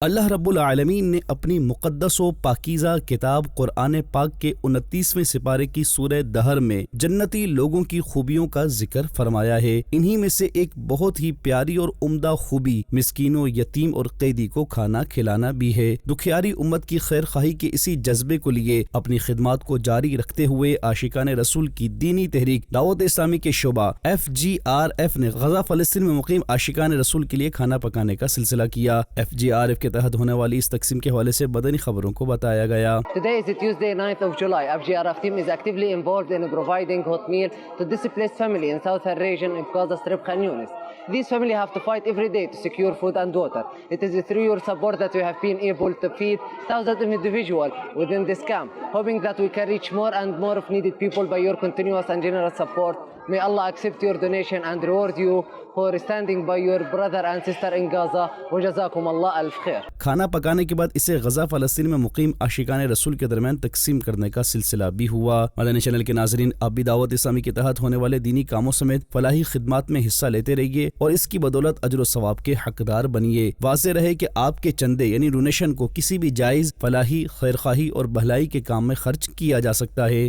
अल्लाह रब्बुल आलमीन ने अपनी मुक़द्दस व पाकीज़ा किताब कुरान पाक के 29वें सिपारे की सूरह दहर में जन्नती लोगों की खूबियों का जिक्र फरमाया है। इन्हीं में से एक बहुत ही प्यारी और उम्दा खूबी मिस्कीनों, यतीम और कैदी को खाना खिलाना भी है। दुखियारी उम्मत की खैर खाही के इसी जज्बे को लिए अपनी खिदमात को जारी रखते हुए आशिकान रसूल की दीनी तहरीक दावत इस्लामी के शोबा FGRF ने गजा फ़लस्तीन में मुकीम आशिकान रसूल के लिए खाना पकाने का सिलसिला किया। FGRF के तहत होने वाली इस तकसीम के हवाले से बदनी खबरों को बताया गया। Today is Tuesday 9th of July. FGRF team is actively involved in providing hot meal to displaced family in southern region of Gaza Strip Khan Yunis. These families have to fight every day to secure food and water. It is through your support that we have been able to feed thousands of individuals within this camp, hoping that we can reach more and more of needed people by your continuous and generous support. May Allah accept your donation and reward you for standing by your brother and sister in Gaza. वजज़ाकुम अल्लाह अल्फ खैर। खाना पकाने के बाद इसे गजा फ़लस्तीन में मुकीम आशिकान रसूल के दरमियान तकसीम करने का सिलसिला भी हुआ। मदनी चैनल के नाजरीन, आप भी दावत इस्लामी के तहत होने वाले दीनी कामों समेत फलाही खिदमात में हिस्सा लेते रहिए और इसकी बदौलत अजर व सवाब के हकदार बनिए। वाज़ेह रहे कि आपके चंदे यानी डोनेशन को किसी भी जायज़ फलाही, खैर खाही और भलाई के काम में खर्च किया जा सकता है।